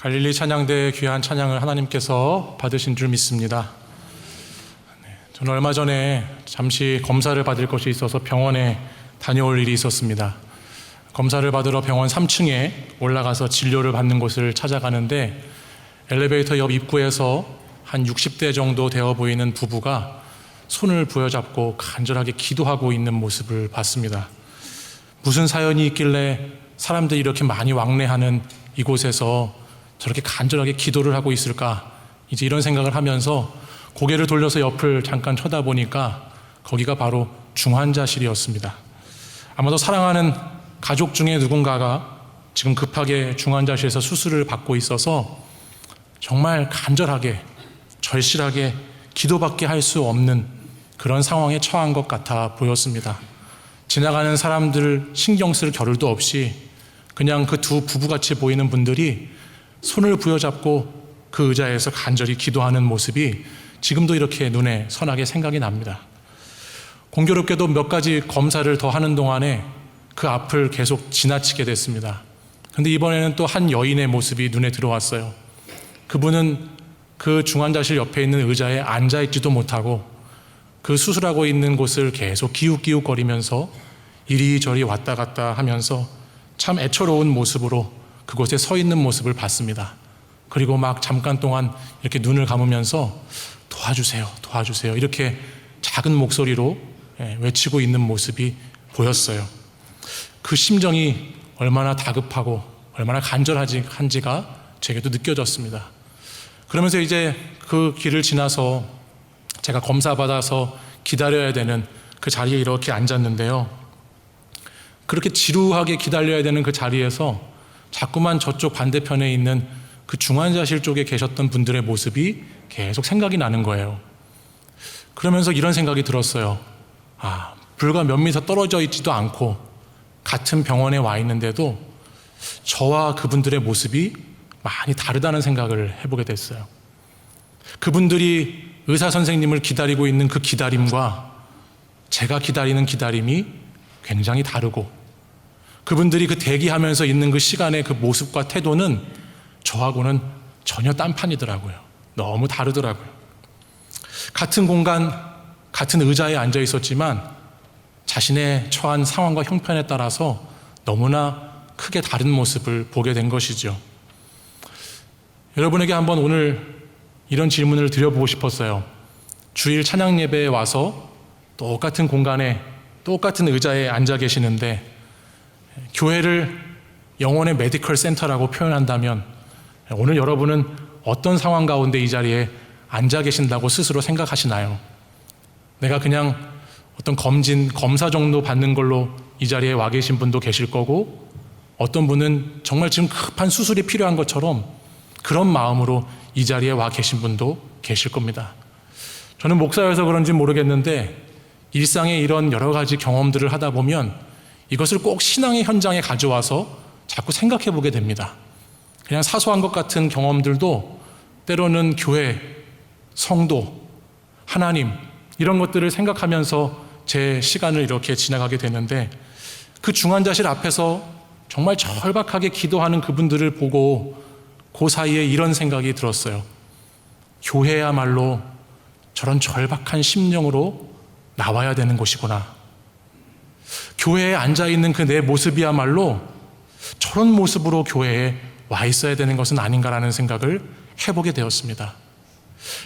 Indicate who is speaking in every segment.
Speaker 1: 갈릴리 찬양대의 귀한 찬양을 하나님께서 받으신 줄 믿습니다. 저는 얼마 전에 잠시 검사를 받을 것이 있어서 병원에 다녀올 일이 있었습니다. 검사를 받으러 병원 3층에 올라가서 진료를 받는 곳을 찾아가는데 엘리베이터 옆 입구에서 한 60대 정도 되어 보이는 부부가 손을 부여잡고 간절하게 기도하고 있는 모습을 봤습니다. 무슨 사연이 있길래 사람들이 이렇게 많이 왕래하는 이곳에서 저렇게 간절하게 기도를 하고 있을까? 이제 이런 생각을 하면서 고개를 돌려서 옆을 잠깐 쳐다보니까 거기가 바로 중환자실이었습니다. 아마도 사랑하는 가족 중에 누군가가 지금 급하게 중환자실에서 수술을 받고 있어서 정말 간절하게 절실하게 기도밖에 할 수 없는 그런 상황에 처한 것 같아 보였습니다. 지나가는 사람들 신경 쓸 겨를도 없이 그냥 그 두 부부같이 보이는 분들이 손을 부여잡고 그 의자에서 간절히 기도하는 모습이 지금도 이렇게 눈에 선하게 생각이 납니다. 공교롭게도 몇 가지 검사를 더 하는 동안에 그 앞을 계속 지나치게 됐습니다. 그런데 이번에는 또 한 여인의 모습이 눈에 들어왔어요. 그분은 그 중환자실 옆에 있는 의자에 앉아있지도 못하고 그 수술하고 있는 곳을 계속 기웃기웃거리면서 이리저리 왔다 갔다 하면서 참 애처로운 모습으로 그곳에 서 있는 모습을 봤습니다. 그리고 막 잠깐 동안 이렇게 눈을 감으면서 도와주세요, 도와주세요 이렇게 작은 목소리로 외치고 있는 모습이 보였어요. 그 심정이 얼마나 다급하고 얼마나 간절한지가 제게도 느껴졌습니다. 그러면서 이제 그 길을 지나서 제가 검사받아서 기다려야 되는 그 자리에 이렇게 앉았는데요. 그렇게 지루하게 기다려야 되는 그 자리에서 자꾸만 저쪽 반대편에 있는 그 중환자실 쪽에 계셨던 분들의 모습이 계속 생각이 나는 거예요. 그러면서 이런 생각이 들었어요. 불과 몇 미터 떨어져 있지도 않고 같은 병원에 와 있는데도 저와 그분들의 모습이 많이 다르다는 생각을 해보게 됐어요. 그분들이 의사 선생님을 기다리고 있는 그 기다림과 제가 기다리는 기다림이 굉장히 다르고 그분들이 그 대기하면서 있는 그 시간의 그 모습과 태도는 저하고는 전혀 딴판이더라고요. 너무 다르더라고요. 같은 공간, 같은 의자에 앉아 있었지만 자신의 처한 상황과 형편에 따라서 너무나 크게 다른 모습을 보게 된 것이죠. 여러분에게 한번 오늘 이런 질문을 드려보고 싶었어요. 주일 찬양 예배에 와서 똑같은 공간에 똑같은 의자에 앉아 계시는데 교회를 영혼의 메디컬 센터라고 표현한다면 오늘 여러분은 어떤 상황 가운데 이 자리에 앉아 계신다고 스스로 생각하시나요? 내가 그냥 어떤 검사 정도 받는 걸로 이 자리에 와 계신 분도 계실 거고 어떤 분은 정말 지금 급한 수술이 필요한 것처럼 그런 마음으로 이 자리에 와 계신 분도 계실 겁니다. 저는 목사여서 그런지 모르겠는데 일상의 이런 여러 가지 경험들을 하다 보면 이것을 꼭 신앙의 현장에 가져와서 자꾸 생각해 보게 됩니다. 그냥 사소한 것 같은 경험들도 때로는 교회, 성도, 하나님 이런 것들을 생각하면서 제 시간을 이렇게 지나가게 되는데 그 중환자실 앞에서 정말 절박하게 기도하는 그분들을 보고 그 사이에 이런 생각이 들었어요. 교회야말로 저런 절박한 심령으로 나와야 되는 곳이구나. 교회에 앉아있는 그 내 모습이야말로 저런 모습으로 교회에 와 있어야 되는 것은 아닌가라는 생각을 해보게 되었습니다.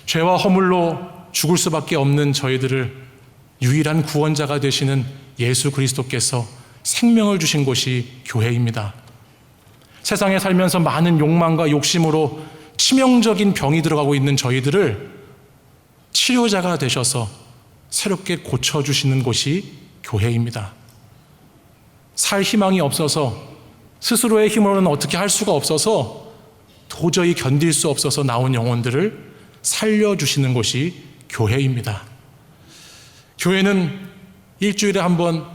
Speaker 1: 죄와 허물로 죽을 수밖에 없는 저희들을 유일한 구원자가 되시는 예수 그리스도께서 생명을 주신 곳이 교회입니다. 세상에 살면서 많은 욕망과 욕심으로 치명적인 병이 들어가고 있는 저희들을 치료자가 되셔서 새롭게 고쳐주시는 곳이 교회입니다. 살 희망이 없어서 스스로의 힘으로는 어떻게 할 수가 없어서 도저히 견딜 수 없어서 나온 영혼들을 살려주시는 곳이 교회입니다. 교회는 일주일에 한 번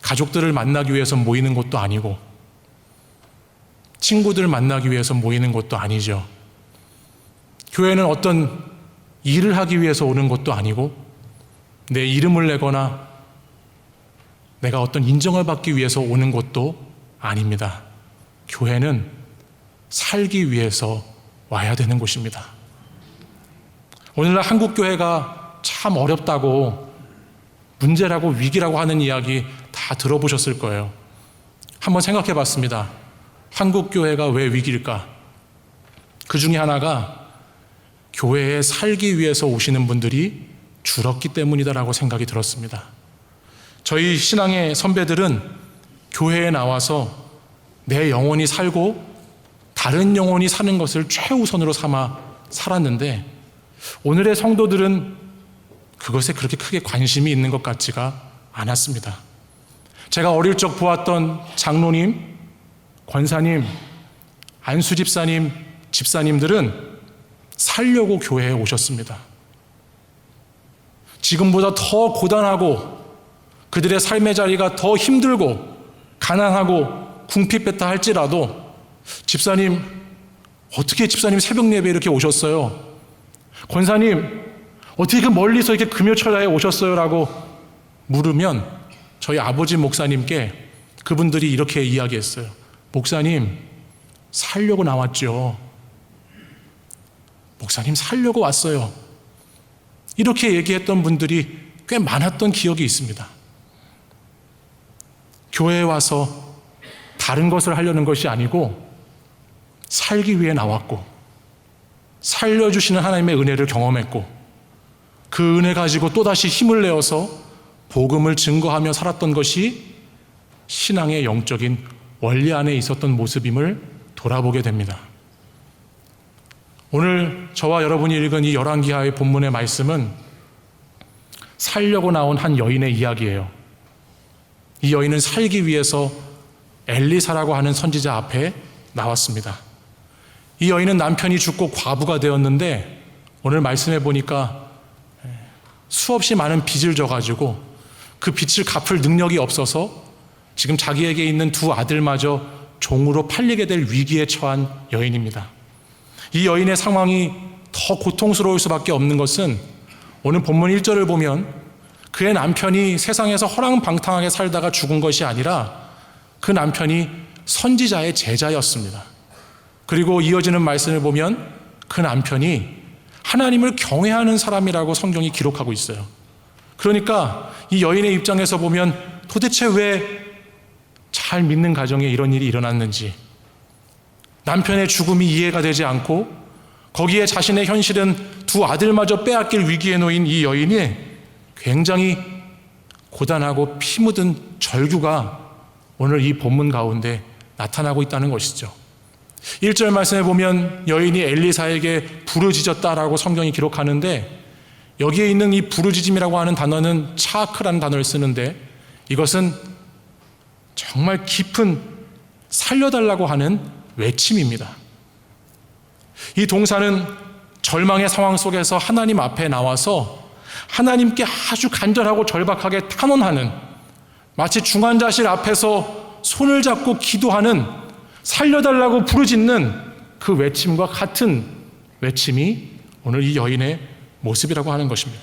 Speaker 1: 가족들을 만나기 위해서 모이는 것도 아니고 친구들 만나기 위해서 모이는 것도 아니죠. 교회는 어떤 일을 하기 위해서 오는 것도 아니고 내 이름을 내거나 내가 어떤 인정을 받기 위해서 오는 것도 아닙니다. 교회는 살기 위해서 와야 되는 곳입니다. 오늘날 한국교회가 참 어렵다고, 문제라고, 위기라고 하는 이야기 다 들어보셨을 거예요. 한번 생각해 봤습니다. 한국교회가 왜 위기일까? 그 중에 하나가 교회에 살기 위해서 오시는 분들이 줄었기 때문이다라고 생각이 들었습니다. 저희 신앙의 선배들은 교회에 나와서 내 영혼이 살고 다른 영혼이 사는 것을 최우선으로 삼아 살았는데, 오늘의 성도들은 그것에 그렇게 크게 관심이 있는 것 같지가 않았습니다. 제가 어릴 적 보았던 장로님, 권사님, 안수 집사님, 집사님들은 살려고 교회에 오셨습니다. 지금보다 더 고단하고 그들의 삶의 자리가 더 힘들고 가난하고 궁핍했다 할지라도, 집사님, 어떻게 집사님 새벽 예배에 이렇게 오셨어요? 권사님, 어떻게 그 멀리서 이렇게 금요철야에 오셨어요? 라고 물으면 저희 아버지 목사님께 그분들이 이렇게 이야기했어요. 목사님, 살려고 나왔죠. 목사님, 살려고 왔어요. 이렇게 얘기했던 분들이 꽤 많았던 기억이 있습니다. 교회에 와서 다른 것을 하려는 것이 아니고 살기 위해 나왔고, 살려주시는 하나님의 은혜를 경험했고, 그 은혜 가지고 또다시 힘을 내어서 복음을 증거하며 살았던 것이 신앙의 영적인 원리 안에 있었던 모습임을 돌아보게 됩니다. 오늘 저와 여러분이 읽은 이 열왕기하의 본문의 말씀은 살려고 나온 한 여인의 이야기예요. 이 여인은 살기 위해서 엘리사라고 하는 선지자 앞에 나왔습니다. 이 여인은 남편이 죽고 과부가 되었는데, 오늘 말씀해 보니까 수없이 많은 빚을 져가지고 그 빚을 갚을 능력이 없어서 지금 자기에게 있는 두 아들마저 종으로 팔리게 될 위기에 처한 여인입니다. 이 여인의 상황이 더 고통스러울 수밖에 없는 것은 오늘 본문 1절을 보면 그의 남편이 세상에서 허랑방탕하게 살다가 죽은 것이 아니라 그 남편이 선지자의 제자였습니다. 그리고 이어지는 말씀을 보면 그 남편이 하나님을 경외하는 사람이라고 성경이 기록하고 있어요. 그러니까 이 여인의 입장에서 보면 도대체 왜 잘 믿는 가정에 이런 일이 일어났는지, 남편의 죽음이 이해가 되지 않고 거기에 자신의 현실은 두 아들마저 빼앗길 위기에 놓인 이 여인이 굉장히 고단하고 피 묻은 절규가 오늘 이 본문 가운데 나타나고 있다는 것이죠. 1절 말씀에 보면 여인이 엘리사에게 부르짖었다라고 성경이 기록하는데, 여기에 있는 이 부르짖음이라고 하는 단어는 차크라는 단어를 쓰는데, 이것은 정말 깊은 살려달라고 하는 외침입니다. 이 동사는 절망의 상황 속에서 하나님 앞에 나와서 하나님께 아주 간절하고 절박하게 탄원하는, 마치 중환자실 앞에서 손을 잡고 기도하는, 살려달라고 부르짖는 그 외침과 같은 외침이 오늘 이 여인의 모습이라고 하는 것입니다.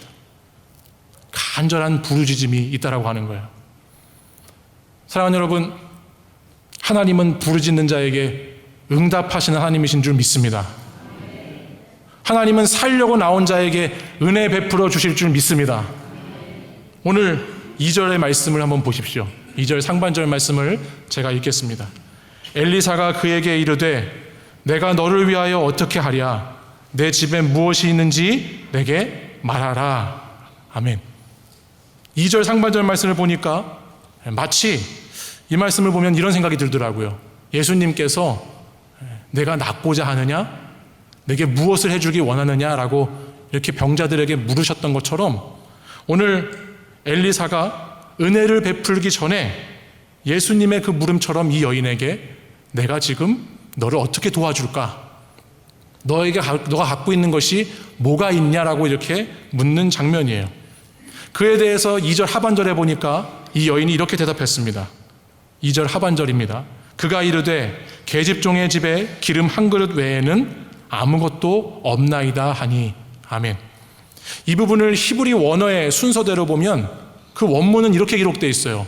Speaker 1: 간절한 부르짖음이 있다라고 하는 거예요. 사랑하는 여러분, 하나님은 부르짖는 자에게 응답하시는 하나님이신 줄 믿습니다. 하나님은 살려고 나온 자에게 은혜 베풀어 주실 줄 믿습니다. 오늘 2절의 말씀을 한번 보십시오. 2절 상반절 말씀을 제가 읽겠습니다. 엘리사가 그에게 이르되 내가 너를 위하여 어떻게 하랴? 내 집에 무엇이 있는지 내게 말하라. 아멘. 2절 상반절 말씀을 보니까 마치 이 말씀을 보면 이런 생각이 들더라고요. 예수님께서 내가 낫고자 하느냐? 내게 무엇을 해주기 원하느냐라고 이렇게 병자들에게 물으셨던 것처럼, 오늘 엘리사가 은혜를 베풀기 전에 예수님의 그 물음처럼 이 여인에게 내가 지금 너를 어떻게 도와줄까? 너가 갖고 있는 것이 뭐가 있냐라고 이렇게 묻는 장면이에요. 그에 대해서 2절 하반절에 보니까 이 여인이 이렇게 대답했습니다. 2절 하반절입니다. 그가 이르되 계집종의 집에 기름 한 그릇 외에는 아무것도 없나이다 하니. 아멘. 이 부분을 히브리 원어의 순서대로 보면 그 원문은 이렇게 기록되어 있어요.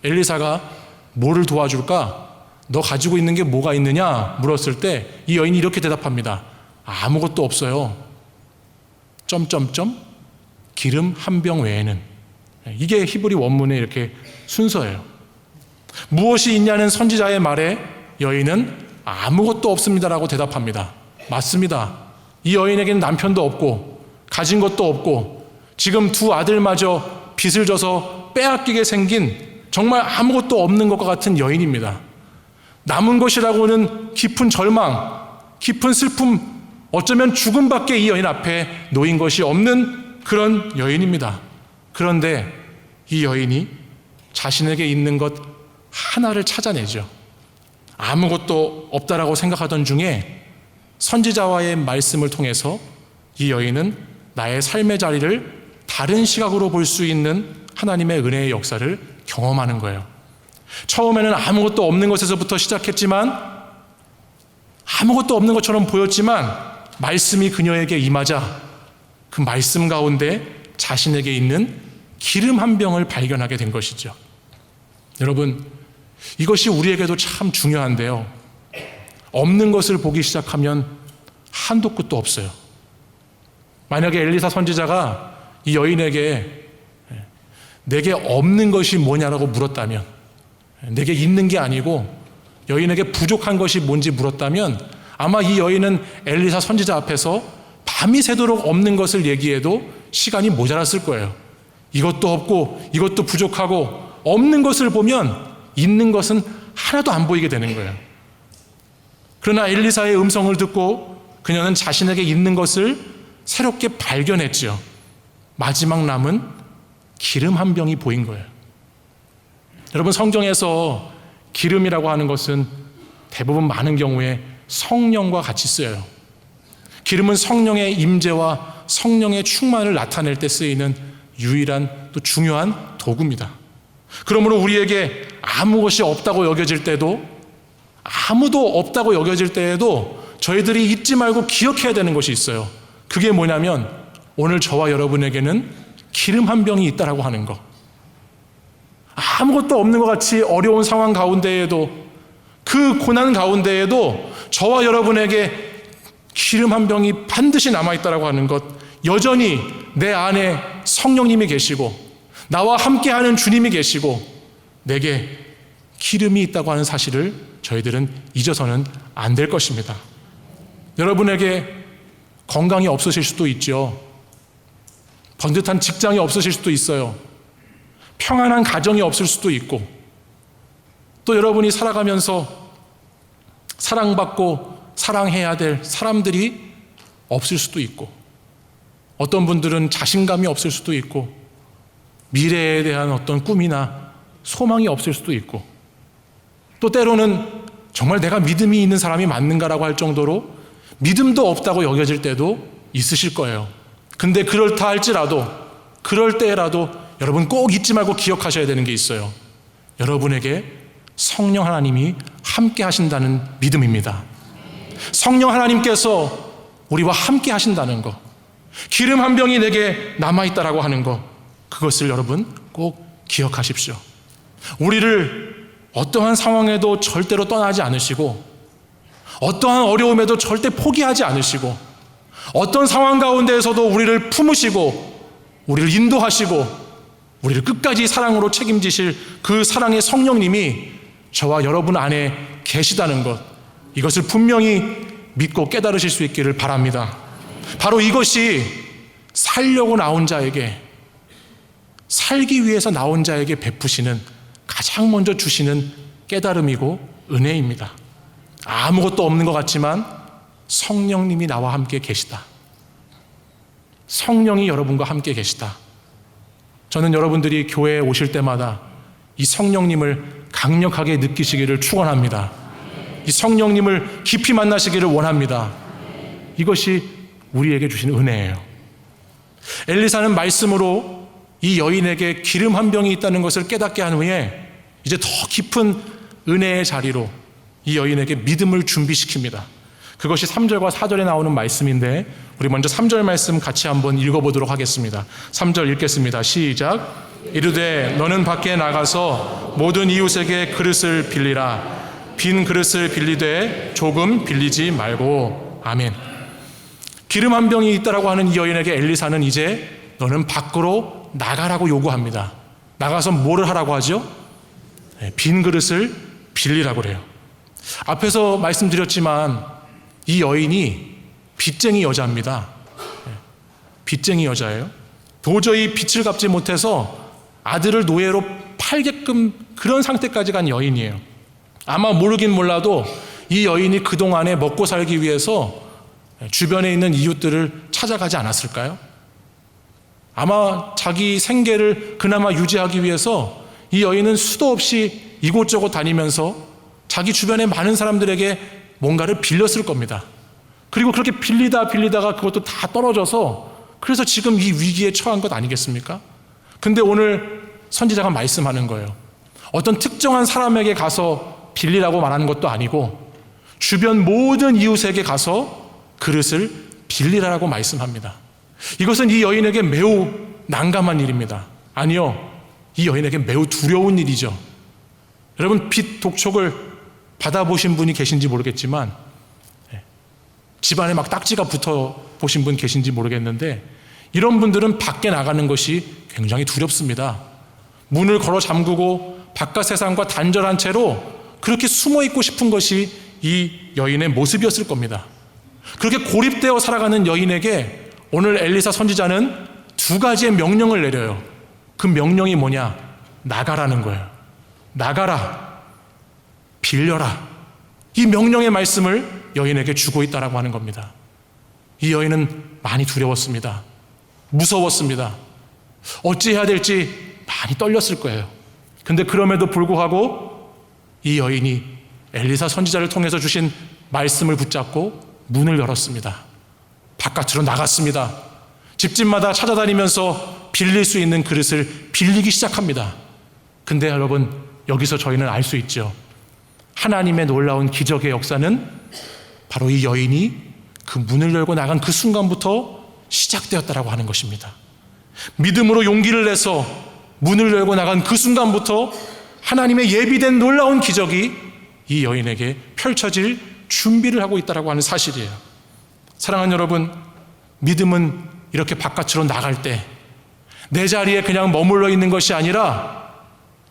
Speaker 1: 엘리사가 뭐를 도와줄까? 너 가지고 있는 게 뭐가 있느냐 물었을 때 이 여인이 이렇게 대답합니다. 아무것도 없어요. 기름 한 병 외에는. 이게 히브리 원문의 이렇게 순서예요. 무엇이 있냐는 선지자의 말에 여인은 아무것도 없습니다라고 대답합니다. 맞습니다. 이 여인에게는 남편도 없고 가진 것도 없고 지금 두 아들마저 빚을 져서 빼앗기게 생긴 정말 아무것도 없는 것과 같은 여인입니다. 남은 것이라고는 깊은 절망, 깊은 슬픔, 어쩌면 죽음밖에 이 여인 앞에 놓인 것이 없는 그런 여인입니다. 그런데 이 여인이 자신에게 있는 것 하나를 찾아내죠. 아무것도 없다라고 생각하던 중에 선지자와의 말씀을 통해서 이 여인은 나의 삶의 자리를 다른 시각으로 볼 수 있는 하나님의 은혜의 역사를 경험하는 거예요. 처음에는 아무것도 없는 것에서부터 시작했지만, 아무것도 없는 것처럼 보였지만 말씀이 그녀에게 임하자 그 말씀 가운데 자신에게 있는 기름 한 병을 발견하게 된 것이죠. 여러분, 이것이 우리에게도 참 중요한데요. 없는 것을 보기 시작하면 한도 끝도 없어요. 만약에 엘리사 선지자가 이 여인에게 내게 없는 것이 뭐냐라고 물었다면, 내게 있는 게 아니고 여인에게 부족한 것이 뭔지 물었다면 아마 이 여인은 엘리사 선지자 앞에서 밤이 새도록 없는 것을 얘기해도 시간이 모자랐을 거예요. 이것도 없고 이것도 부족하고 없는 것을 보면 있는 것은 하나도 안 보이게 되는 거예요. 그러나 엘리사의 음성을 듣고 그녀는 자신에게 있는 것을 새롭게 발견했죠. 마지막 남은 기름 한 병이 보인 거예요. 여러분, 성경에서 기름이라고 하는 것은 대부분 많은 경우에 성령과 같이 쓰여요. 기름은 성령의 임재와 성령의 충만을 나타낼 때 쓰이는 유일한 또 중요한 도구입니다. 그러므로 우리에게 아무것이 없다고 여겨질 때도, 아무도 없다고 여겨질 때에도 저희들이 잊지 말고 기억해야 되는 것이 있어요. 그게 뭐냐면 오늘 저와 여러분에게는 기름 한 병이 있다라고 하는 것. 아무것도 없는 것 같이 어려운 상황 가운데에도, 그 고난 가운데에도 저와 여러분에게 기름 한 병이 반드시 남아있다라고 하는 것, 여전히 내 안에 성령님이 계시고 나와 함께하는 주님이 계시고 내게 기름이 있다고 하는 사실을 저희들은 잊어서는 안 될 것입니다. 여러분에게 건강이 없으실 수도 있죠. 번듯한 직장이 없으실 수도 있어요. 평안한 가정이 없을 수도 있고, 또 여러분이 살아가면서 사랑받고 사랑해야 될 사람들이 없을 수도 있고, 어떤 분들은 자신감이 없을 수도 있고, 미래에 대한 어떤 꿈이나 소망이 없을 수도 있고, 또 때로는 정말 내가 믿음이 있는 사람이 맞는가라고 할 정도로 믿음도 없다고 여겨질 때도 있으실 거예요. 근데 그렇다 할지라도, 그럴 때라도 여러분 꼭 잊지 말고 기억하셔야 되는 게 있어요. 여러분에게 성령 하나님이 함께 하신다는 믿음입니다. 성령 하나님께서 우리와 함께 하신다는 것, 기름 한 병이 내게 남아있다라고 하는 것, 그것을 여러분 꼭 기억하십시오. 우리를 어떠한 상황에도 절대로 떠나지 않으시고, 어떠한 어려움에도 절대 포기하지 않으시고, 어떤 상황 가운데에서도 우리를 품으시고 우리를 인도하시고 우리를 끝까지 사랑으로 책임지실 그 사랑의 성령님이 저와 여러분 안에 계시다는 것, 이것을 분명히 믿고 깨달으실 수 있기를 바랍니다. 바로 이것이 살려고 나온 자에게, 살기 위해서 나온 자에게 베푸시는, 가장 먼저 주시는 깨달음이고 은혜입니다. 아무것도 없는 것 같지만 성령님이 나와 함께 계시다. 성령이 여러분과 함께 계시다. 저는 여러분들이 교회에 오실 때마다 이 성령님을 강력하게 느끼시기를 축원합니다. 이 성령님을 깊이 만나시기를 원합니다. 이것이 우리에게 주신 은혜예요. 엘리사는 말씀으로 이 여인에게 기름 한 병이 있다는 것을 깨닫게 한 후에 이제 더 깊은 은혜의 자리로 이 여인에게 믿음을 준비시킵니다. 그것이 3절과 4절에 나오는 말씀인데 우리 먼저 3절 말씀 같이 한번 읽어보도록 하겠습니다. 3절 읽겠습니다. 시작. 이르되 너는 밖에 나가서 모든 이웃에게 그릇을 빌리라. 빈 그릇을 빌리되 조금 빌리지 말고. 아멘. 기름 한 병이 있다라고 하는 이 여인에게 엘리사는 이제 너는 밖으로 나가라고 요구합니다. 나가서 뭐를 하라고 하죠? 빈 그릇을 빌리라고 그래요. 앞에서 말씀드렸지만 이 여인이 빚쟁이 여자입니다. 빚쟁이 여자예요. 도저히 빚을 갚지 못해서 아들을 노예로 팔게끔 그런 상태까지 간 여인이에요. 아마 모르긴 몰라도 이 여인이 그동안에 먹고 살기 위해서 주변에 있는 이웃들을 찾아가지 않았을까요? 아마 자기 생계를 그나마 유지하기 위해서 이 여인은 수도 없이 이곳저곳 다니면서 자기 주변에 많은 사람들에게 뭔가를 빌렸을 겁니다. 그리고 그렇게 빌리다가 그것도 다 떨어져서 그래서 지금 이 위기에 처한 것 아니겠습니까? 근데 오늘 선지자가 말씀하는 거예요. 어떤 특정한 사람에게 가서 빌리라고 말하는 것도 아니고 주변 모든 이웃에게 가서 그릇을 빌리라고 말씀합니다. 이것은 이 여인에게 매우 난감한 일입니다. 아니요, 이 여인에게 매우 두려운 일이죠. 여러분, 빚 독촉을 받아보신 분이 계신지 모르겠지만 집안에 막 딱지가 붙어 보신 분 계신지 모르겠는데 이런 분들은 밖에 나가는 것이 굉장히 두렵습니다. 문을 걸어 잠그고 바깥 세상과 단절한 채로 그렇게 숨어 있고 싶은 것이 이 여인의 모습이었을 겁니다. 그렇게 고립되어 살아가는 여인에게 오늘 엘리사 선지자는 두 가지의 명령을 내려요. 그 명령이 뭐냐? 나가라는 거예요. 나가라, 빌려라. 이 명령의 말씀을 여인에게 주고 있다라고 하는 겁니다. 이 여인은 많이 두려웠습니다. 무서웠습니다. 어찌해야 될지 많이 떨렸을 거예요. 근데 그럼에도 불구하고 이 여인이 엘리사 선지자를 통해서 주신 말씀을 붙잡고 문을 열었습니다. 바깥으로 나갔습니다. 집집마다 찾아다니면서 빌릴 수 있는 그릇을 빌리기 시작합니다. 근데 여러분, 여기서 저희는 알 수 있죠. 하나님의 놀라운 기적의 역사는 바로 이 여인이 그 문을 열고 나간 그 순간부터 시작되었다라고 하는 것입니다. 믿음으로 용기를 내서 문을 열고 나간 그 순간부터 하나님의 예비된 놀라운 기적이 이 여인에게 펼쳐질 준비를 하고 있다라고 하는 사실이에요. 사랑하는 여러분, 믿음은 이렇게 바깥으로 나갈 때 내 자리에 그냥 머물러 있는 것이 아니라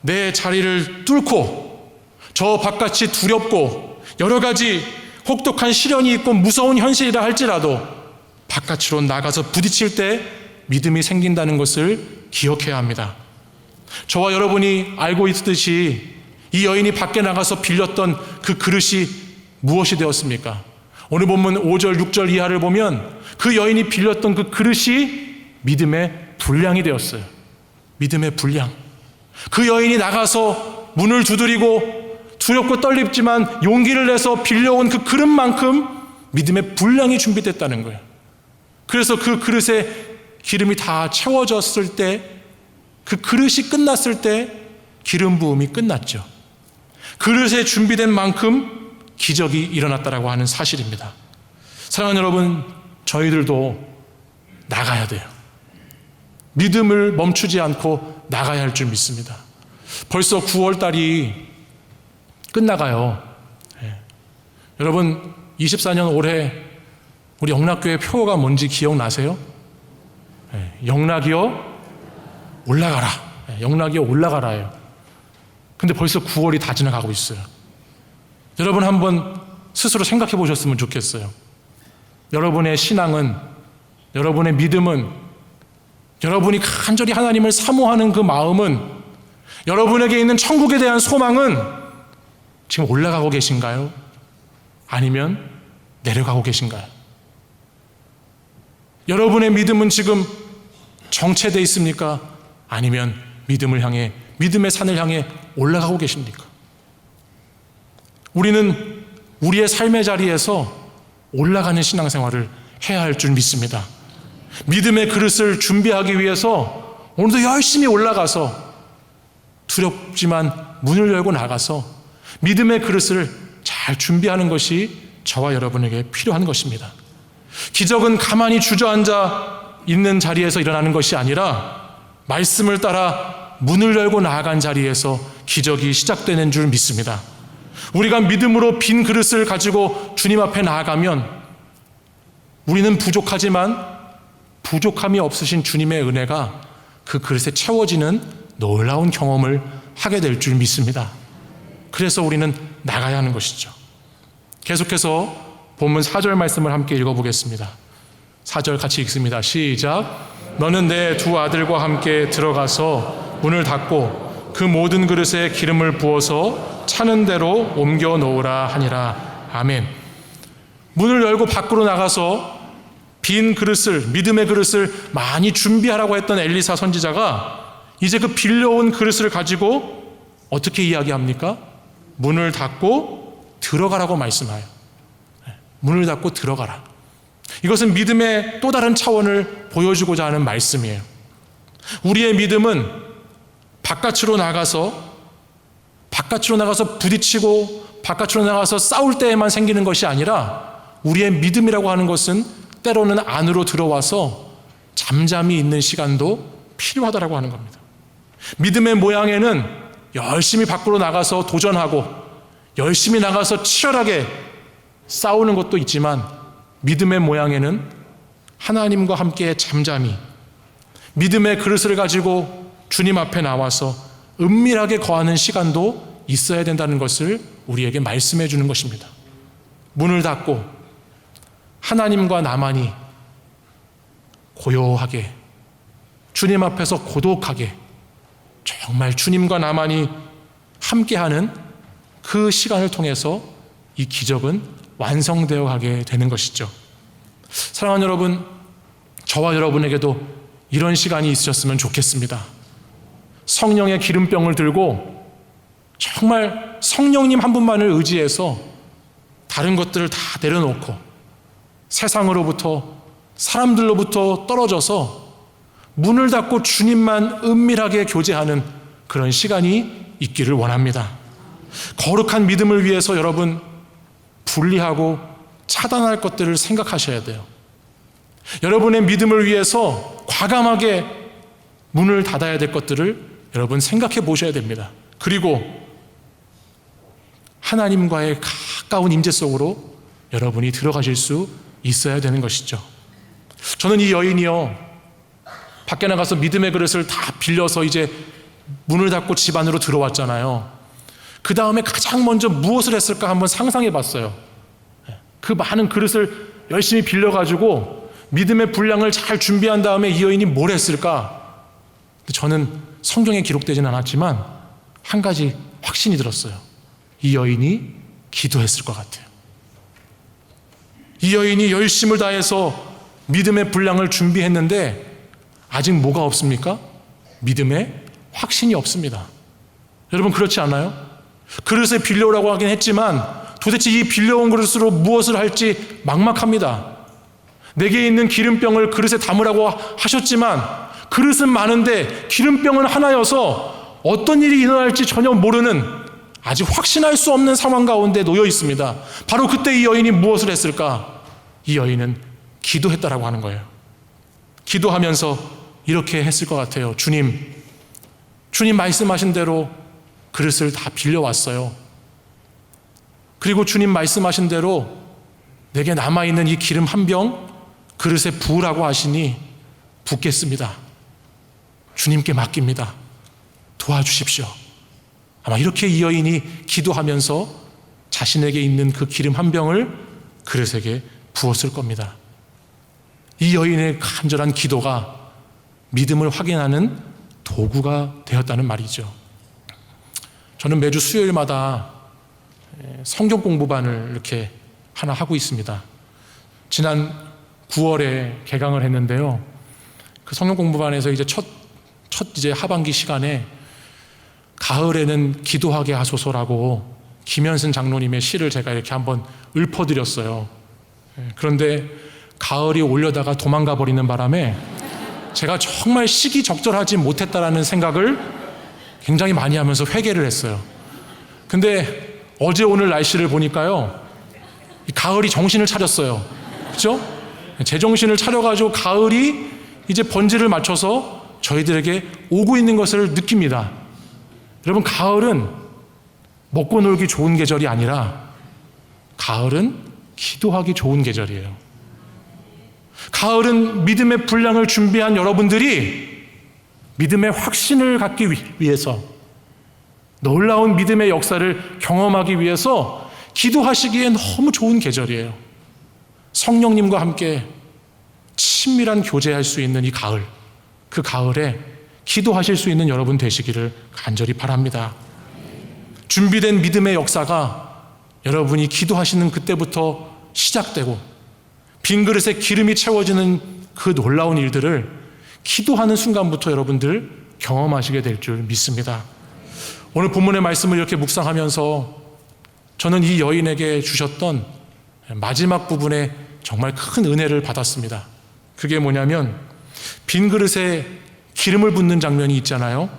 Speaker 1: 내 자리를 뚫고 저 바깥이 두렵고 여러 가지 혹독한 시련이 있고 무서운 현실이라 할지라도 바깥으로 나가서 부딪힐 때 믿음이 생긴다는 것을 기억해야 합니다. 저와 여러분이 알고 있듯이 이 여인이 밖에 나가서 빌렸던 그 그릇이 무엇이 되었습니까? 오늘 본문 5절, 6절 이하를 보면 그 여인이 빌렸던 그 그릇이 믿음의 분량이 되었어요. 믿음의 분량. 그 여인이 나가서 문을 두드리고 두렵고 떨립지만 용기를 내서 빌려온 그 그릇만큼 믿음의 분량이 준비됐다는 거예요. 그래서 그 그릇에 기름이 다 채워졌을 때, 그 그릇이 끝났을 때 기름 부음이 끝났죠. 그릇에 준비된 만큼 기적이 일어났다라고 하는 사실입니다. 사랑하는 여러분, 저희들도 나가야 돼요. 믿음을 멈추지 않고 나가야 할 줄 믿습니다. 벌써 9월 달이 끝나가요. 여러분, 24년 올해 우리 영락교회 표어가 뭔지 기억나세요? 영락이여 올라가라. 영락이여 올라가라예요. 근데 벌써 9월이 다 지나가고 있어요. 여러분, 한번 스스로 생각해 보셨으면 좋겠어요. 여러분의 신앙은, 여러분의 믿음은, 여러분이 간절히 하나님을 사모하는 그 마음은, 여러분에게 있는 천국에 대한 소망은 지금 올라가고 계신가요? 아니면 내려가고 계신가요? 여러분의 믿음은 지금 정체되어 있습니까? 아니면 믿음을 향해, 믿음의 산을 향해 올라가고 계십니까? 우리는 우리의 삶의 자리에서 올라가는 신앙생활을 해야 할 줄 믿습니다. 믿음의 그릇을 준비하기 위해서 오늘도 열심히 올라가서 두렵지만 문을 열고 나가서 믿음의 그릇을 잘 준비하는 것이 저와 여러분에게 필요한 것입니다. 기적은 가만히 주저앉아 있는 자리에서 일어나는 것이 아니라 말씀을 따라 문을 열고 나아간 자리에서 기적이 시작되는 줄 믿습니다. 우리가 믿음으로 빈 그릇을 가지고 주님 앞에 나아가면 우리는 부족하지만 부족함이 없으신 주님의 은혜가 그 그릇에 채워지는 놀라운 경험을 하게 될 줄 믿습니다. 그래서 우리는 나가야 하는 것이죠. 계속해서 본문 4절 말씀을 함께 읽어보겠습니다. 4절 같이 읽습니다. 시작. 너는 내 두 아들과 함께 들어가서 문을 닫고 그 모든 그릇에 기름을 부어서 차는 대로 옮겨 놓으라 하니라. 아멘. 문을 열고 밖으로 나가서 빈 그릇을, 믿음의 그릇을 많이 준비하라고 했던 엘리사 선지자가 이제 그 빌려온 그릇을 가지고 어떻게 이야기합니까? 문을 닫고 들어가라고 말씀해요. 문을 닫고 들어가라. 이것은 믿음의 또 다른 차원을 보여주고자 하는 말씀이에요. 우리의 믿음은 바깥으로 나가서 부딪히고 바깥으로 나가서 싸울 때에만 생기는 것이 아니라 우리의 믿음이라고 하는 것은 때로는 안으로 들어와서 잠잠히 있는 시간도 필요하다라고 하는 겁니다. 믿음의 모양에는 열심히 밖으로 나가서 도전하고 열심히 나가서 치열하게 싸우는 것도 있지만 믿음의 모양에는 하나님과 함께 잠잠히 믿음의 그릇을 가지고 주님 앞에 나와서 은밀하게 거하는 시간도 있어야 된다는 것을 우리에게 말씀해 주는 것입니다. 문을 닫고 하나님과 나만이 고요하게 주님 앞에서 고독하게 정말 주님과 나만이 함께하는 그 시간을 통해서 이 기적은 완성되어 가게 되는 것이죠. 사랑하는 여러분, 저와 여러분에게도 이런 시간이 있으셨으면 좋겠습니다. 성령의 기름병을 들고 정말 성령님 한 분만을 의지해서 다른 것들을 다 내려놓고 세상으로부터 사람들로부터 떨어져서 문을 닫고 주님만 은밀하게 교제하는 그런 시간이 있기를 원합니다. 거룩한 믿음을 위해서 여러분 분리하고 차단할 것들을 생각하셔야 돼요. 여러분의 믿음을 위해서 과감하게 문을 닫아야 될 것들을 여러분 생각해 보셔야 됩니다. 그리고 하나님과의 가까운 임재 속으로 여러분이 들어가실 수 있어야 되는 것이죠. 저는 이 여인이요, 밖에 나가서 믿음의 그릇을 다 빌려서 이제 문을 닫고 집 안으로 들어왔잖아요. 그 다음에 가장 먼저 무엇을 했을까 한번 상상해 봤어요. 그 많은 그릇을 열심히 빌려가지고 믿음의 분량을 잘 준비한 다음에 이 여인이 뭘 했을까? 저는 성경에 기록되진 않았지만 한 가지 확신이 들었어요. 이 여인이 기도했을 것 같아요. 이 여인이 열심을 다해서 믿음의 분량을 준비했는데 아직 뭐가 없습니까? 믿음의 확신이 없습니다. 여러분 그렇지 않아요? 그릇에 빌려오라고 하긴 했지만 도대체 이 빌려온 그릇으로 무엇을 할지 막막합니다. 내게 있는 기름병을 그릇에 담으라고 하셨지만 그릇은 많은데 기름병은 하나여서 어떤 일이 일어날지 전혀 모르는 아직 확신할 수 없는 상황 가운데 놓여 있습니다. 바로 그때 이 여인이 무엇을 했을까? 이 여인은 기도했다라고 하는 거예요. 기도하면서 이렇게 했을 것 같아요. 주님 말씀하신 대로 그릇을 다 빌려왔어요. 그리고 주님 말씀하신 대로 내게 남아있는 이 기름 한 병 그릇에 부으라고 하시니 붓겠습니다. 주님께 맡깁니다. 도와주십시오. 아마 이렇게 이 여인이 기도하면서 자신에게 있는 그 기름 한 병을 그릇에게 부었을 겁니다. 이 여인의 간절한 기도가 믿음을 확인하는 도구가 되었다는 말이죠. 저는 매주 수요일마다 성경 공부반을 이렇게 하나 하고 있습니다. 지난 9월에 개강을 했는데요. 그 성경 공부반에서 이제 첫 이제 하반기 시간에 가을에는 기도하게 하소서라고 김현승 장로님의 시를 제가 이렇게 한번 읊어드렸어요. 그런데 가을이 올려다가 도망가 버리는 바람에 제가 정말 시기적절하지 못했다라는 생각을 굉장히 많이 하면서 회개를 했어요. 근데 어제 오늘 날씨를 보니까요, 가을이 정신을 차렸어요. 그렇죠? 제정신을 차려가지고 가을이 이제 번지를 맞춰서 저희들에게 오고 있는 것을 느낍니다. 여러분, 가을은 먹고 놀기 좋은 계절이 아니라 가을은 기도하기 좋은 계절이에요. 가을은 믿음의 분량을 준비한 여러분들이 믿음의 확신을 갖기 위해서, 놀라운 믿음의 역사를 경험하기 위해서 기도하시기에 너무 좋은 계절이에요. 성령님과 함께 친밀한 교제할 수 있는 이 가을, 그 가을에 기도하실 수 있는 여러분 되시기를 간절히 바랍니다. 준비된 믿음의 역사가 여러분이 기도하시는 그때부터 시작되고 빈 그릇에 기름이 채워지는 그 놀라운 일들을 기도하는 순간부터 여러분들 경험하시게 될 줄 믿습니다. 오늘 본문의 말씀을 이렇게 묵상하면서 저는 이 여인에게 주셨던 마지막 부분에 정말 큰 은혜를 받았습니다. 그게 뭐냐면 빈 그릇에 기름을 붓는 장면이 있잖아요.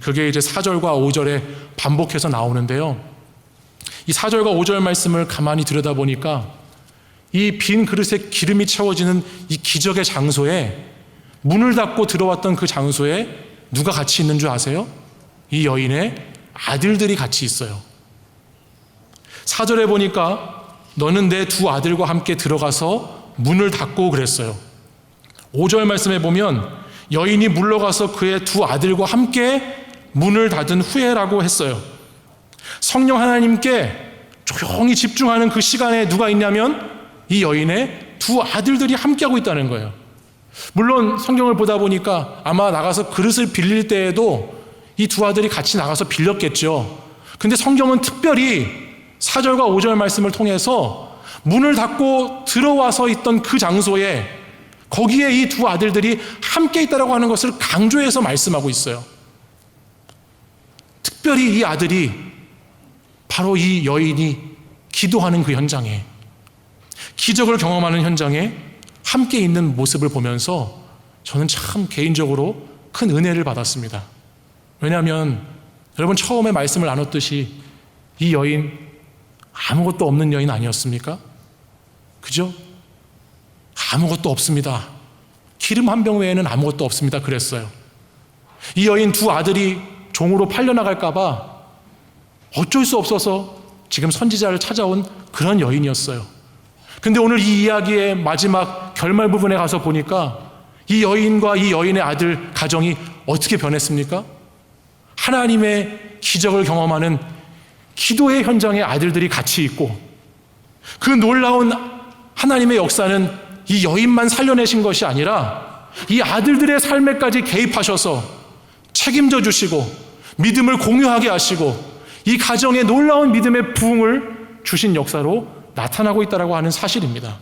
Speaker 1: 그게 이제 4절과 5절에 반복해서 나오는데요. 이 4절과 5절 말씀을 가만히 들여다보니까 이 빈 그릇에 기름이 채워지는 이 기적의 장소에, 문을 닫고 들어왔던 그 장소에 누가 같이 있는 줄 아세요? 이 여인의 아들들이 같이 있어요. 4절에 보니까 너는 내 두 아들과 함께 들어가서 문을 닫고 그랬어요. 5절 말씀에 보면 여인이 물러가서 그의 두 아들과 함께 문을 닫은 후에라고 했어요. 성령 하나님께 조용히 집중하는 그 시간에 누가 있냐면 이 여인의 두 아들들이 함께하고 있다는 거예요. 물론 성경을 보다 보니까 아마 나가서 그릇을 빌릴 때에도 이 두 아들이 같이 나가서 빌렸겠죠. 근데 성경은 특별히 4절과 5절 말씀을 통해서 문을 닫고 들어와서 있던 그 장소에 거기에 이 두 아들들이 함께 있다라고 하는 것을 강조해서 말씀하고 있어요. 특별히 이 아들이 바로 이 여인이 기도하는 그 현장에, 기적을 경험하는 현장에 함께 있는 모습을 보면서 저는 참 개인적으로 큰 은혜를 받았습니다. 왜냐하면 여러분 처음에 말씀을 나눴듯이 이 여인 아무것도 없는 여인 아니었습니까? 그죠? 아무것도 없습니다. 기름 한 병 외에는 아무것도 없습니다. 그랬어요. 이 여인 두 아들이 종으로 팔려나갈까 봐 어쩔 수 없어서 지금 선지자를 찾아온 그런 여인이었어요. 근데 오늘 이 이야기의 마지막 결말 부분에 가서 보니까 이 여인과 이 여인의 아들 가정이 어떻게 변했습니까? 하나님의 기적을 경험하는 기도의 현장에 아들들이 같이 있고, 그 놀라운 하나님의 역사는 이 여인만 살려내신 것이 아니라 이 아들들의 삶에까지 개입하셔서 책임져 주시고 믿음을 공유하게 하시고 이 가정에 놀라운 믿음의 부흥을 주신 역사로 나타나고 있다고 하는 사실입니다.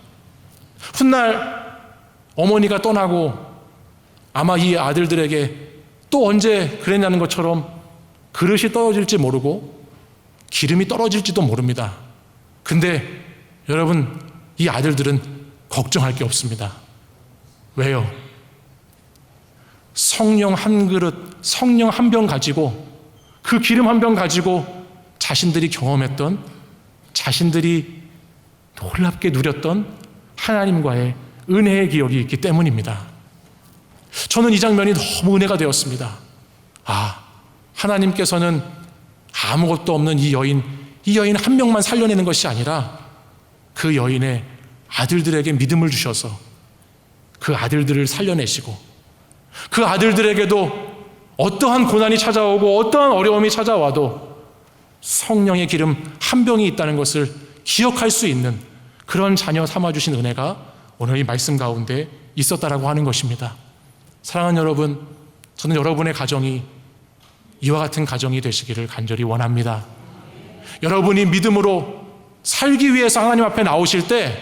Speaker 1: 훗날 어머니가 떠나고 아마 이 아들들에게 또 언제 그랬냐는 것처럼 그릇이 떨어질지 모르고 기름이 떨어질지도 모릅니다. 근데 여러분, 이 아들들은 걱정할 게 없습니다. 왜요? 성령 한 그릇, 성령 한 병 가지고, 그 기름 한 병 가지고 자신들이 경험했던, 자신들이 놀랍게 누렸던 하나님과의 은혜의 기억이 있기 때문입니다. 저는 이 장면이 너무 은혜가 되었습니다. 하나님께서는 아무것도 없는 이 여인 한 명만 살려내는 것이 아니라 그 여인의 아들들에게 믿음을 주셔서 그 아들들을 살려내시고, 그 아들들에게도 어떠한 고난이 찾아오고 어떠한 어려움이 찾아와도 성령의 기름 한 병이 있다는 것을 기억할 수 있는 그런 자녀 삼아주신 은혜가 오늘 이 말씀 가운데 있었다라고 하는 것입니다. 사랑하는 여러분, 저는 여러분의 가정이 이와 같은 가정이 되시기를 간절히 원합니다. 여러분이 믿음으로 살기 위해서 하나님 앞에 나오실 때,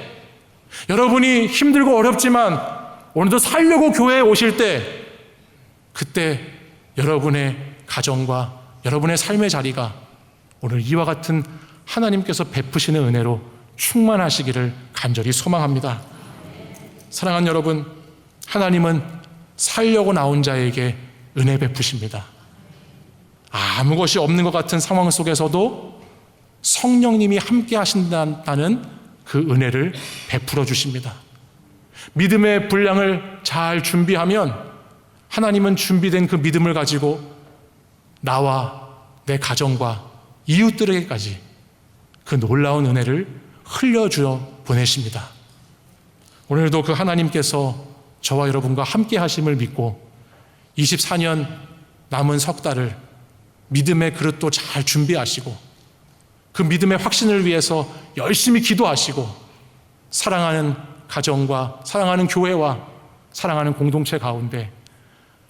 Speaker 1: 여러분이 힘들고 어렵지만 오늘도 살려고 교회에 오실 때, 그때 여러분의 가정과 여러분의 삶의 자리가 오늘 이와 같은 하나님께서 베푸시는 은혜로 충만하시기를 간절히 소망합니다. 사랑하는 여러분, 하나님은 살려고 나온 자에게 은혜 베푸십니다. 아무 것이 없는 것 같은 상황 속에서도 성령님이 함께 하신다는 그 은혜를 베풀어 주십니다. 믿음의 분량을 잘 준비하면 하나님은 준비된 그 믿음을 가지고 나와 내 가정과 이웃들에게까지 그 놀라운 은혜를 흘려주어 보내십니다. 오늘도 그 하나님께서 저와 여러분과 함께 하심을 믿고 24년 남은 석 달을 믿음의 그릇도 잘 준비하시고 그 믿음의 확신을 위해서 열심히 기도하시고 사랑하는 가정과 사랑하는 교회와 사랑하는 공동체 가운데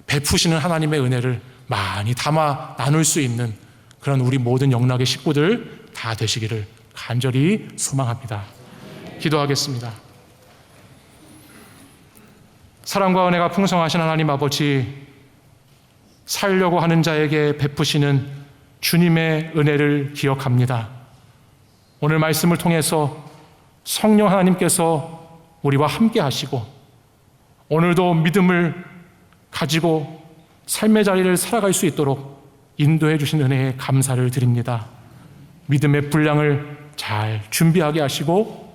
Speaker 1: 베푸시는 하나님의 은혜를 많이 담아 나눌 수 있는 그런 우리 모든 영락의 식구들 다 되시기를 간절히 소망합니다. 기도하겠습니다. 사랑과 은혜가 풍성하신 하나님 아버지, 살려고 하는 자에게 베푸시는 주님의 은혜를 기억합니다. 오늘 말씀을 통해서 성령 하나님께서 우리와 함께 하시고 오늘도 믿음을 가지고 삶의 자리를 살아갈 수 있도록 인도해 주신 은혜에 감사를 드립니다. 믿음의 분량을 잘 준비하게 하시고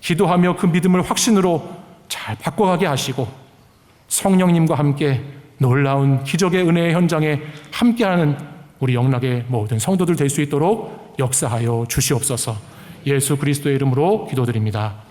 Speaker 1: 기도하며 그 믿음을 확신으로 잘 바꿔가게 하시고 성령님과 함께 놀라운 기적의 은혜의 현장에 함께하는 우리 영락의 모든 성도들 될 수 있도록 역사하여 주시옵소서. 예수 그리스도의 이름으로 기도드립니다.